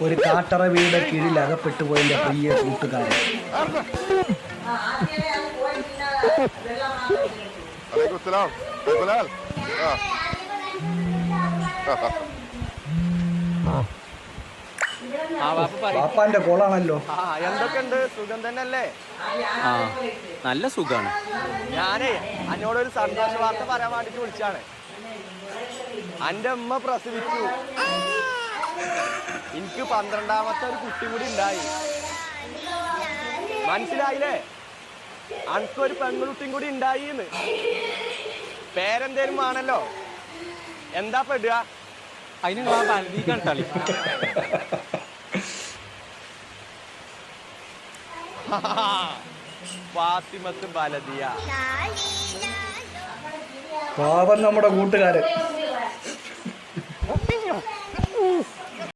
ഒരു കാട്ടറവിയുടെ കീഴിൽ അകപ്പെട്ടു പോയതിന്റെ പ്രിയ കൂട്ടുകാരൻ. പാപ്പാന്റെ കോളാണല്ലോ. എന്തൊക്കെയുണ്ട്? സുഖം തന്നെയല്ലേ? നല്ല സുഖാണ്. ഞാനേ എന്നോടൊരു സന്തോഷ വാർത്ത പറയാൻ വേണ്ടിട്ട് വിളിച്ചാണ്. എന്റെ അമ്മ പ്രസവിച്ചു. എനിക്ക് 12ാമത്തെ ഒരു കുട്ടി കൂടി ഉണ്ടായി. മനസ്സിലായില്ലേ? അനക്കൊരു പെൺകുട്ടിയും കൂടി ഉണ്ടായിന്ന്. പേരെന്തേലും ആണല്ലോ. എന്താ പെടുക? അതിന് കളി ഫാത്തിമത്ത് ബലദിയ. പാവം നമ്മുടെ കൂട്ടുകാരൻ.